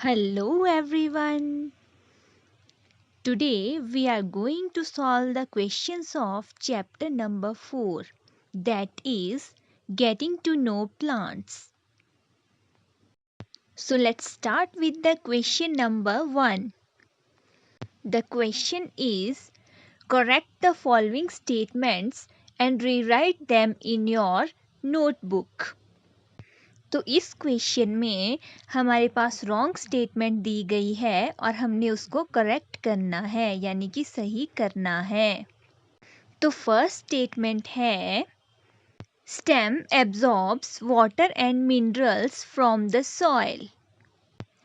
Hello everyone. Today we are going to solve the questions of chapter number 4, that is getting to know plants. So let's start with the question number 1. The question is, correct the following statements and rewrite them in your notebook. तो इस question में हमारे पास wrong statement दी गई है और हमने उसको correct करना है यानी कि सही करना है। तो फर्स्ट स्टेटमेंट है stem absorbs water and minerals from the soil.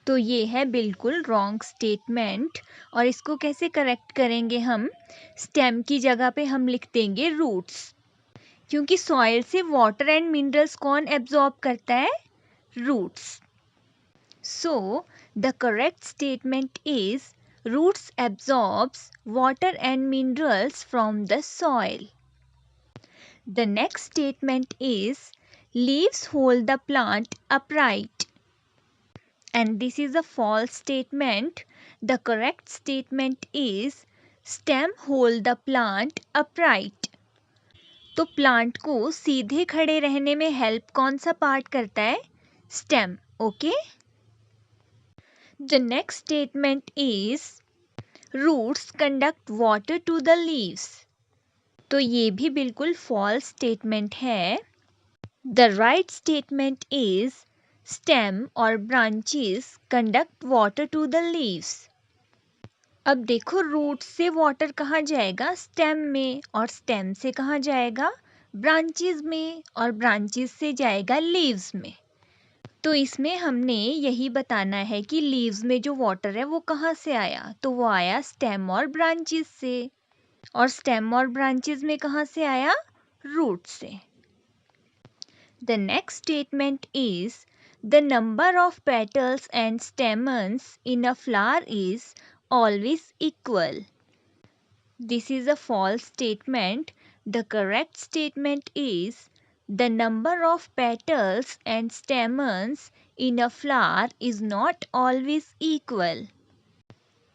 तो ये है बिल्कुल रॉन्ग स्टेटमेंट और इसको कैसे करेक्ट करेंगे हम? स्टेम की जगह पे हम लिख देंगे रूट्स, क्योंकि सॉइल से वाटर एंड मिनरल्स कौन एब्जॉर्ब करता है? Roots. So the correct statement is roots absorbs water and minerals from the soil. The next statement is leaves hold the plant upright. And this is a false statement. The correct statement is stem hold the plant upright. तो plant को सीधे खड़े रहने में help कौन सा part करता है? Stem. Okay. The next statement is roots conduct water to the leaves. तो ये भी बिल्कुल false statement है. The right statement is stem or branches conduct water to the leaves. अब देखो रूट से वाटर कहाँ जाएगा? स्टेम में, और स्टेम से कहाँ जाएगा? ब्रांचेस में, और ब्रांचेस से जाएगा लीव्स में। तो इसमें हमने यही बताना है कि लीव्स में जो वाटर है वो कहाँ से आया? तो वो आया स्टेम और ब्रांचेस से, और स्टेम और ब्रांचेस में कहाँ से आया? रूट से। The next statement is the number of petals and stamens in a flower is always equal. This is a false statement. The correct statement is the number of petals and stamens in a flower is not always equal.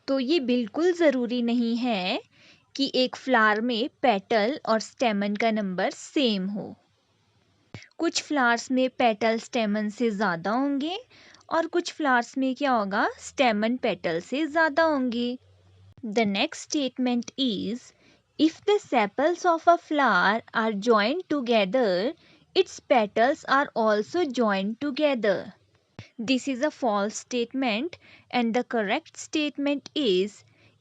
तो ये बिल्कुल ज़रूरी नहीं है कि एक flower में petal और स्टेमन का नंबर सेम हो। कुछ फ्लावर्स में पेटल स्टेमन से ज़्यादा होंगे और कुछ फ्लावर्स में क्या होगा? स्टेमन पेटल से ज़्यादा होंगे। The next statement is if the sepals of a flower are joined together, its petals are also joined together. This is a false statement, and the correct statement is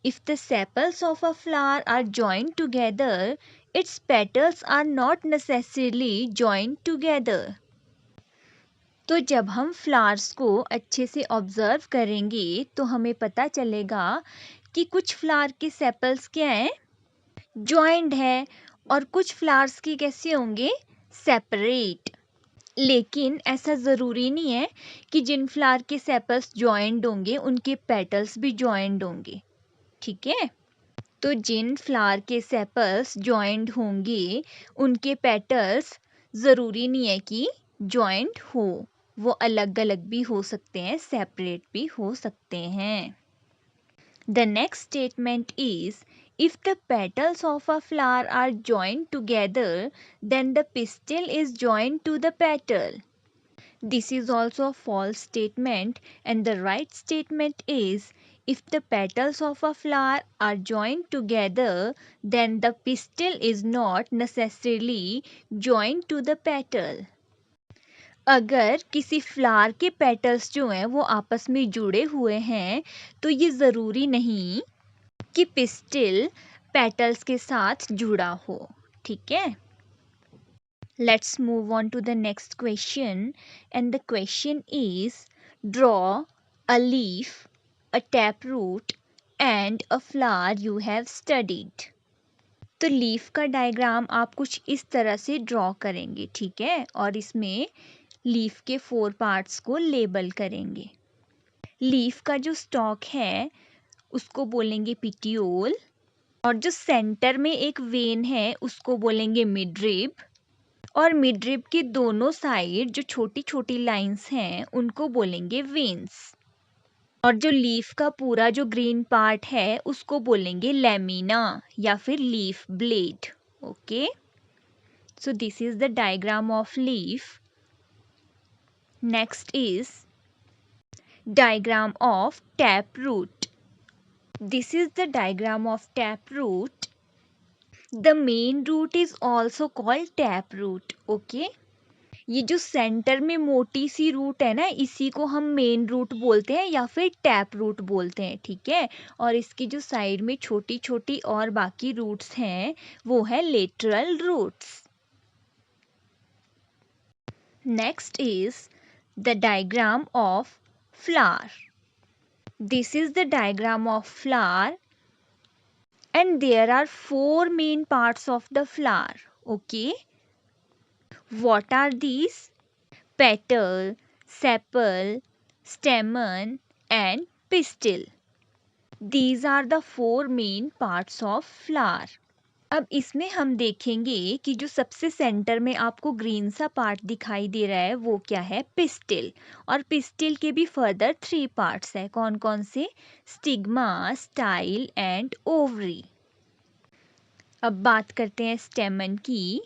if the sepals of a flower are joined together, its petals are not necessarily joined together. तो जब हम flowers को अच्छे से observe करेंगे तो हमें पता चलेगा कि कुछ फ्लावर के सेपल्स क्या हैं? जॉइंड है, और कुछ फ्लावर्स के कैसे होंगे? सेपरेट। लेकिन ऐसा ज़रूरी नहीं है कि जिन फ्लावर के सेपल्स जॉइंड होंगे उनके पेटल्स भी जॉइंड होंगे, ठीक है? तो जिन फ्लावर के सेपल्स जॉइंड होंगे उनके पेटल्स ज़रूरी नहीं है कि जॉइंड हो, वो अलग अलग भी हो सकते हैं, सेपरेट भी हो सकते हैं। The next statement is if the petals of a flower are joined together, then the pistil is joined to the petal. This is also a false statement, and the right statement is if the petals of a flower are joined together, then the pistil is not necessarily joined to the petal. अगर किसी flower के petals जो हैं वो आपस में जुड़े हुए हैं तो ये ज़रूरी नहीं कि पिस्टिल पेटल्स के साथ जुड़ा हो, ठीक है? Let's move on to the next question, and the question is draw a leaf, a tap root and a flower you have studied. तो लीफ का डायग्राम आप कुछ इस तरह से ड्रॉ करेंगे, ठीक है? और इसमें लीफ के 4 पार्ट्स को लेबल करेंगे। लीफ का जो स्टॉक है उसको बोलेंगे पिटियोल, और जो सेंटर में एक वेन है उसको बोलेंगे मिडरिब, और मिडरिब के दोनों साइड जो छोटी छोटी लाइंस हैं उनको बोलेंगे वेन्स। और जो लीफ का पूरा जो ग्रीन पार्ट है उसको बोलेंगे लैमिना या फिर leaf blade. Okay, so this is the diagram of leaf. Next is diagram of taproot. This is the diagram of taproot. The main root is also called taproot. Okay, ये जो centre में मोटी सी root है ना, इसी को हम main root बोलते हैं या फिर टैप रूट बोलते हैं. ठीक है, और इसकी जो साइड में छोटी छोटी और बाकी रूट्स हैं वो है lateral roots. Next is the diagram of flower. This is the diagram of flower and there are four main parts of the flower. Okay, what are these? Petal, sepal, stamen and pistil. These are the four main parts of flower. अब इसमें हम देखेंगे कि जो सबसे centre में आपको green सा पार्ट दिखाई दे रहा है वो क्या है, पिस्टिल. और पिस्टिल के भी फर्दर 3 पार्ट्स है. कौन कौन से? Stigma, style and ovary. अब बात करते हैं स्टेमन की.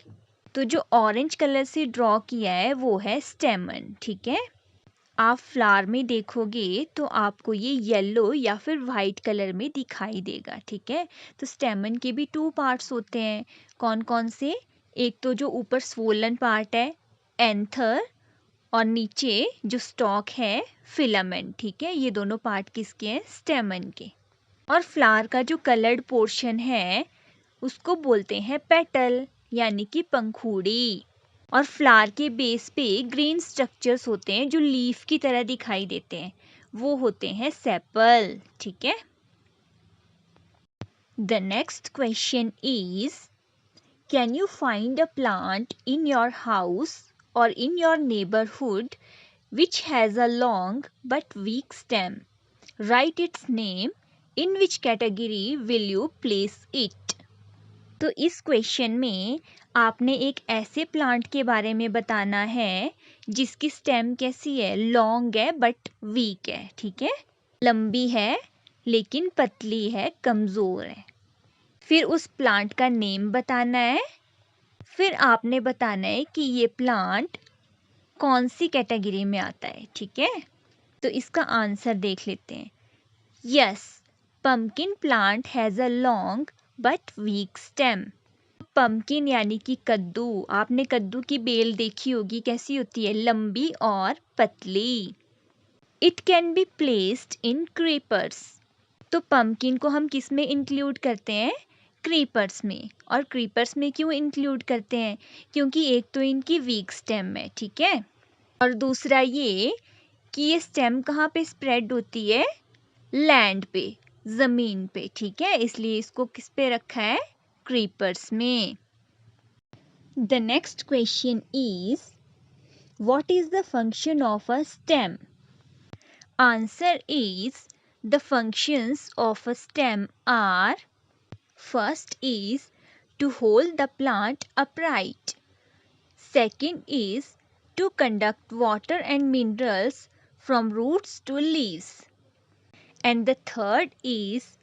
तो जो ऑरेंज कलर से ड्रॉ किया है वो है स्टेमन. ठीक है, आप फ्लावर में देखोगे तो आपको ये येलो या फिर वाइट कलर में दिखाई देगा. ठीक है, तो स्टेमन के भी 2 पार्ट्स होते हैं. कौन कौन से? एक तो जो ऊपर स्वोलन पार्ट है एंथर, और नीचे जो स्टॉक है फिलामेंट. ठीक है, ये दोनों पार्ट किसके हैं? स्टेमन के. और फ्लावर का जो कलर्ड पोर्शन है उसको बोलते हैं पेटल यानी कि पंखुड़ी. और फ्लावर के बेस पे ग्रीन स्ट्रक्चर्स होते हैं जो लीफ की तरह दिखाई देते हैं, वो होते हैं सेपल. ठीक है. The next question is, can you find a plant in your house or in your neighbourhood which has a long but weak stem? Write its name. In which category will you place it? तो इस question में आपने एक ऐसे plant के बारे में बताना है जिसकी स्टेम कैसी है? लॉन्ग है बट वीक है. ठीक है, लंबी है लेकिन पतली है, कमज़ोर है. फिर उस प्लांट का नेम बताना है. फिर आपने बताना है कि ये प्लांट कौन सी कैटेगरी में आता है. ठीक है, तो इसका आंसर देख लेते हैं. Yes, pumpkin plant has a long but weak stem. Pumpkin यानी कि कद्दू. आपने कद्दू की बेल देखी होगी, कैसी होती है? लंबी और पतली. It can be placed in creepers. तो पम्पकिन को हम किस में इंक्लूड करते हैं? क्रीपर्स में. और क्रीपर्स में क्यों इंक्लूड करते हैं? क्योंकि एक तो इनकी वीक स्टेम है. ठीक है, और दूसरा ये कि ये स्टेम कहाँ पे स्प्रेड होती है? लैंड पे, ज़मीन पे. ठीक है, इसलिए इसको किस पे रखा है? क्रीपर्स में. The next question is, what is the function of a stem? Answer is, the functions of a stem are, first is to hold the plant upright. Second is to conduct water and minerals from roots to leaves. And the third is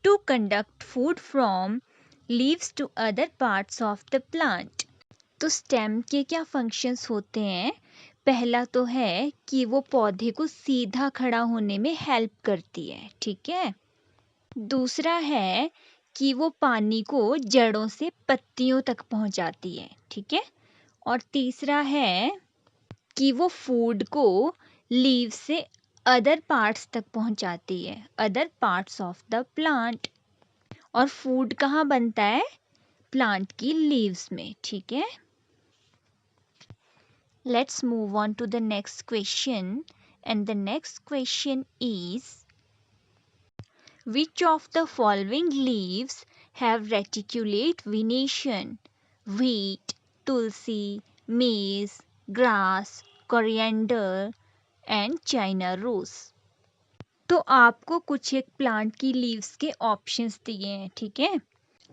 to conduct food from leaves to other parts of the plant. तो stem के क्या functions होते हैं? पहला तो है कि वो पौधे को सीधा खड़ा होने में हेल्प करती है. ठीक है, दूसरा है कि वो पानी को जड़ों से पत्तियों तक पहुंचाती है. ठीक है, और तीसरा है कि वो फूड को लीव से अदर पार्ट्स तक पहुंचाती है, other parts of the plant. और फूड कहाँ बनता है? प्लांट की लीव्स में. ठीक है, let's move on to the next question, and the next question is, which of the following leaves have reticulate venation? Wheat, tulsi, maize, grass, coriander and China rose. तो आपको कुछ एक प्लांट की leaves के options दिए हैं. ठीक है,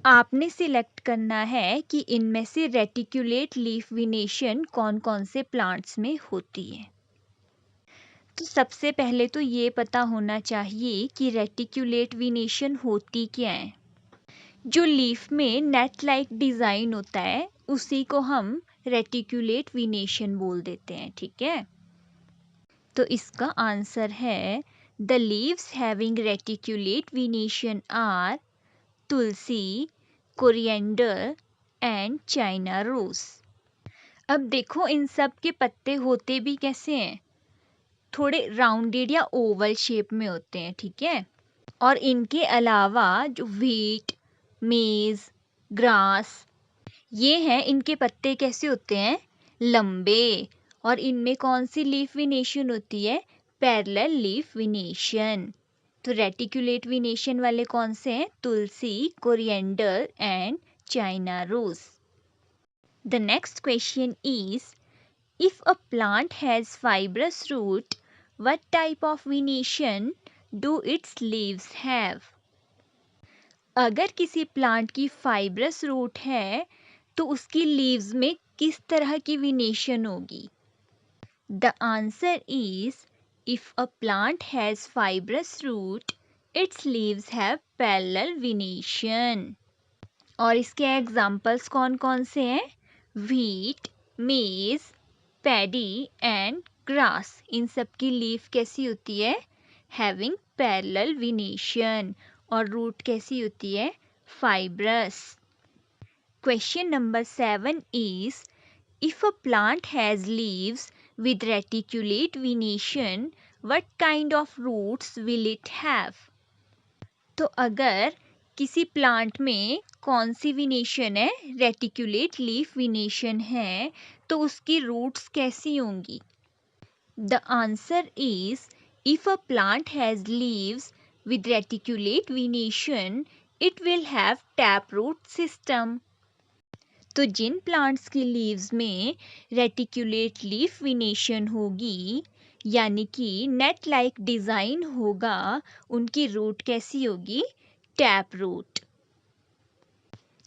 आपने सिलेक्ट करना है कि इनमें से रेटिकुलेट लीफ विनेशन कौन कौन से प्लांट्स में होती है. तो सबसे पहले तो ये पता होना चाहिए कि रेटिकुलेट वेनेशन होती क्या है। जो लीफ में नेट लाइक डिज़ाइन होता है उसी को हम रेटिकुलेट वेनेशन बोल देते हैं, ठीक है। तो इसका आंसर है the leaves having reticulate venation are tulsi, coriander and China rose. अब देखो इन सब के पत्ते होते भी कैसे हैं, थोड़े राउंडेड या ओवल शेप में होते हैं, ठीक है। और इनके अलावा जो व्हीट, मेज, ग्रास ये हैं, इनके पत्ते कैसे होते हैं, लंबे। और इनमें कौन सी लीफ वेनेशन होती है, पैरेलल लीफ वेनेशन। तो रेटिकुलेट वेनेशन वाले कौन से हैं, tulsi, coriander and China rose. The next question is if a plant has fibrous root, what type of venation do its leaves have? अगर किसी प्लांट की फाइब्रस रूट है तो उसकी लीव्स में किस तरह की वेनेशन होगी? The answer is if a plant has fibrous root, its leaves have parallel venation. और इसके एग्जाम्पल्स कौन कौन से हैं, व्हीट, मेज, पैडी एंड ग्रास। इन सब की लीफ कैसी होती है, हैविंग पैरेलल वेनेशन। और रूट कैसी होती है, fibrous. Question number 7 is if a plant has leaves with reticulate venation, what kind of roots will it have? तो अगर किसी प्लांट में कौन सी वेनेशन है, रेटिकुलेट लीफ वेनेशन है, तो उसकी रूट्स कैसी होंगी? The answer is if a plant has leaves with reticulate venation, it will have taproot system. तो जिन प्लांट्स की लीव्स में रेटिकुलेट लीफ वेनेशन होगी यानी कि नेट लाइक डिजाइन होगा, उनकी रूट कैसी होगी, tap root.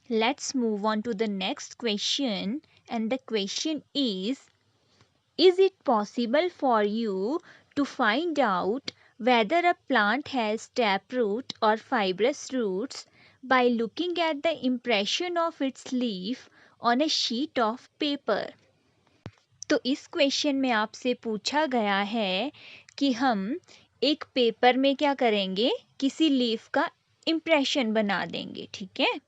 Let's move on to the next question and the question is it possible for you to find out whether a plant has taproot or fibrous roots by looking at the impression of its leaf on a sheet of paper? तो इस question में आपसे पूछा गया है कि हम एक पेपर में क्या करेंगे, किसी लीफ का इम्प्रेशन बना देंगे, ठीक है।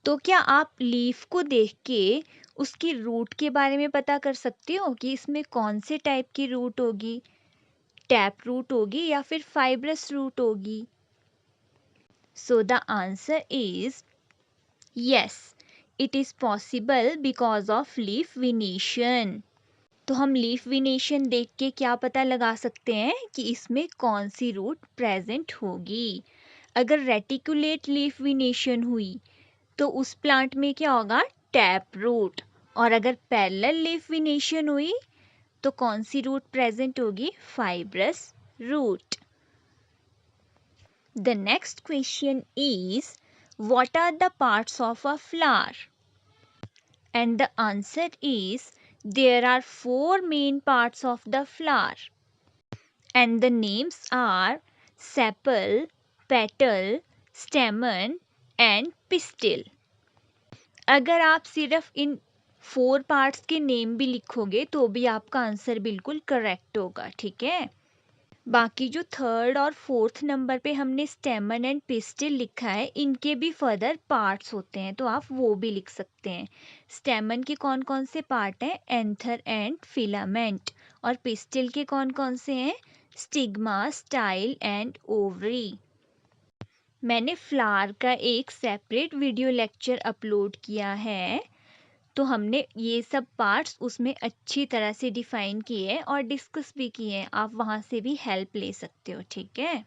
तो क्या आप लीफ को देख के उसकी रूट के बारे में पता कर सकते हो कि इसमें कौन से टाइप की रूट होगी, टैप रूट होगी या फिर फाइब्रस रूट होगी? सो the answer is yes, it is possible because of leaf venation. तो हम लीफ वेनेशन देख के क्या पता लगा सकते हैं कि इसमें कौन सी रूट प्रेजेंट होगी। अगर रेटिकुलेट लीफ वेनेशन हुई तो उस प्लांट में क्या होगा, टैप रूट। और अगर पैरेलल लीफ वेनेशन हुई तो कौन सी रूट प्रेजेंट होगी, fibrous root. The next question is what are the parts of a flower? And the answer is there are 4 main parts of the flower and the names are sepal, petal, stamen and pistil. अगर आप सिर्फ इन 4 parts के name भी लिखोगे तो भी आपका answer बिल्कुल करेक्ट होगा, ठीक है। बाकी जो 3rd और 4th नंबर पे हमने स्टेमन एंड पिस्टिल लिखा है, इनके भी फर्दर पार्ट्स होते हैं तो आप वो भी लिख सकते हैं। स्टेमन के कौन कौन से पार्ट हैं, एंथर एंड फिलामेंट। और पिस्टिल के कौन कौन से हैं, स्टिग्मा, स्टाइल एंड ओवरी। मैंने फ्लावर का एक सेपरेट वीडियो लेक्चर अपलोड किया है, तो हमने ये सब पार्ट्स उसमें अच्छी तरह से डिफाइन किए हैं और डिस्कस भी किए हैं, आप वहाँ से भी हेल्प ले सकते हो, ठीक है।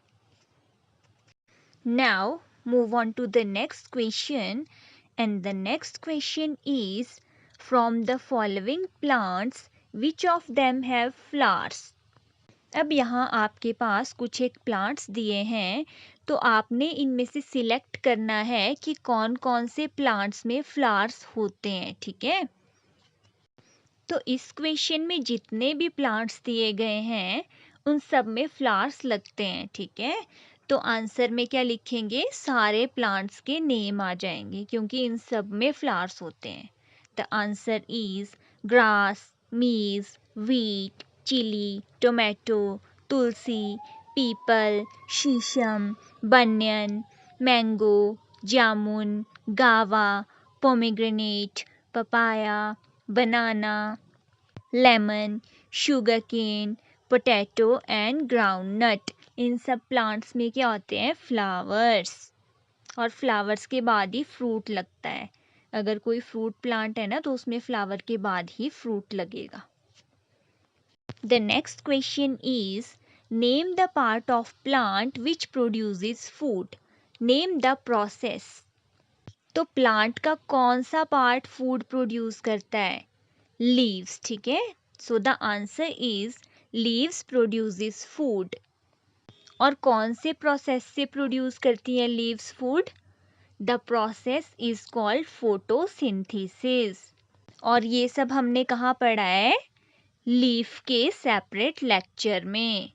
Now move on to the next question and the next question is from the following plants which of them have flowers. अब यहाँ आपके पास कुछ एक प्लांट्स दिए हैं, तो आपने इनमें से सिलेक्ट करना है कि कौन कौन से प्लांट्स में फ्लावर्स होते हैं, ठीक है। तो इस क्वेश्चन में जितने भी प्लांट्स दिए गए हैं उन सब में फ्लावर्स लगते हैं, ठीक है। तो आंसर में क्या लिखेंगे, सारे प्लांट्स के नेम आ जाएंगे क्योंकि इन सब में फ्लावर्स होते हैं। The answer is grass, maize, wheat, chilli, tomato, tulsi, peepal, sheesham, banyan, mango, jamun, guava, pomegranate, papaya, banana, lemon, sugar cane, potato and groundnut. इन सब प्लांट्स में क्या होते हैं, फ्लावर्स। और फ्लावर्स के बाद ही फ्रूट लगता है। अगर कोई फ्रूट प्लांट है ना तो उसमें फ्लावर के बाद ही फ्रूट लगेगा। The next question is name the part of plant which produces food. Name the process. तो प्लांट का कौन सा पार्ट फूड प्रोड्यूस करता है, लीव्स, ठीक है। So the answer is leaves produces food. और कौन से प्रोसेस से प्रोड्यूस करती है leaves food, the process is called photosynthesis. और ये सब हमने कहाँ पढ़ा है, लीफ के सेपरेट लेक्चर में।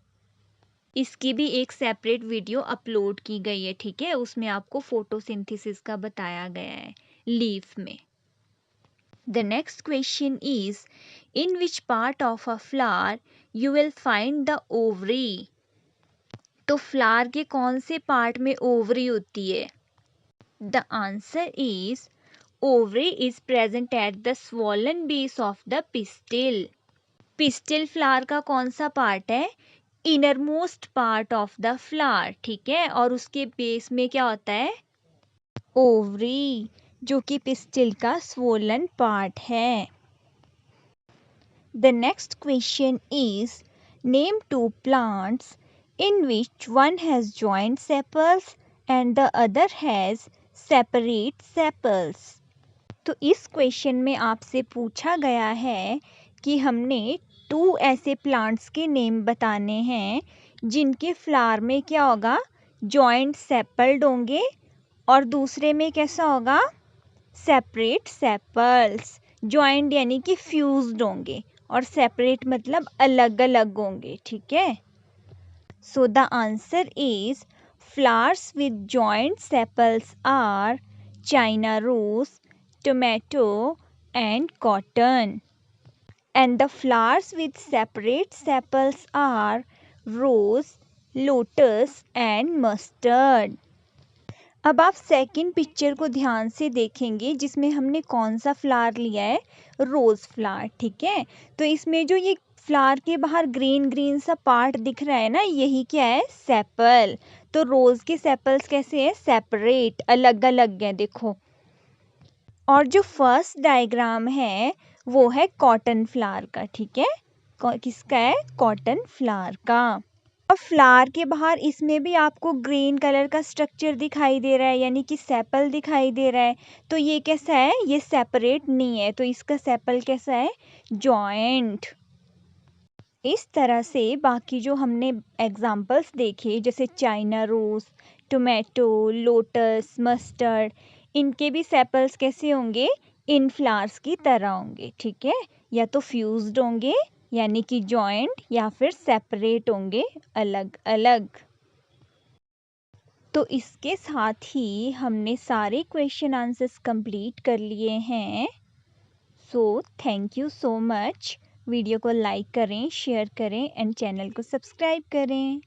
इसकी भी एक सेपरेट वीडियो अपलोड की गई है, ठीक है। उसमें आपको फोटोसिंथेसिस का बताया गया है लीफ में। The next question is, in which part of a flower you will find the ovary? तो फ्लावर के कौन से पार्ट में ओवरी होती है? The answer is ovary is present at the swollen base of the pistil. Pistil flower का कौन सा पार्ट है, innermost part of the flower, ठीक है। और उसके बेस में क्या होता है, ओवरी, जो कि पिस्टिल का स्वोलन पार्ट है। The next question is, name two plants in which one has joint sepals and the other has separate sepals. तो इस क्वेश्चन में आपसे पूछा गया है कि हमने 2 ऐसे प्लांट्स के नेम बताने हैं जिनके फ्लावर में क्या होगा, जॉइंट सेपल्ड होंगे और दूसरे में कैसा होगा, सेपरेट सेपल्स। जॉइंट यानी कि फ्यूज्ड होंगे और सेपरेट मतलब अलग अलग होंगे, ठीक है। So the answer is flowers with joint sepals are China rose, tomato and cotton, and the flowers with separate sepals are rose, lotus and mustard. अब आप सेकंड पिक्चर को ध्यान से देखेंगे जिसमें हमने कौन सा फ्लावर लिया है, रोज फ्लावर, ठीक है। तो इसमें जो ये फ्लावर के बाहर ग्रीन ग्रीन सा पार्ट दिख रहा है ना, यही क्या है, सेपल। तो रोज के सेपल्स कैसे है, सेपरेट, अलग अलग है, देखो। और जो फर्स्ट डायग्राम है वो है कॉटन फ्लावर का, ठीक है। किसका है, कॉटन फ्लावर का। अब फ्लावर के बाहर इसमें भी आपको ग्रीन कलर का स्ट्रक्चर दिखाई दे रहा है, यानी कि सेपल दिखाई दे रहा है। तो ये कैसा है, ये सेपरेट नहीं है, तो इसका सेपल कैसा है, जॉइंट। इस तरह से बाकी जो हमने एग्जाम्पल्स देखे जैसे China rose, tomato, lotus, mustard, इनके भी सेपल्स कैसे होंगे, इन फ्लावर्स की तरह होंगे, ठीक है। या तो फ्यूज्ड होंगे यानी कि जॉइंट, या फिर सेपरेट होंगे, अलग अलग। तो इसके साथ ही हमने सारे क्वेश्चन आंसर्स कंप्लीट कर लिए हैं। So thank you so much. Video को लाइक करें, शेयर करें एंड चैनल को सब्सक्राइब करें।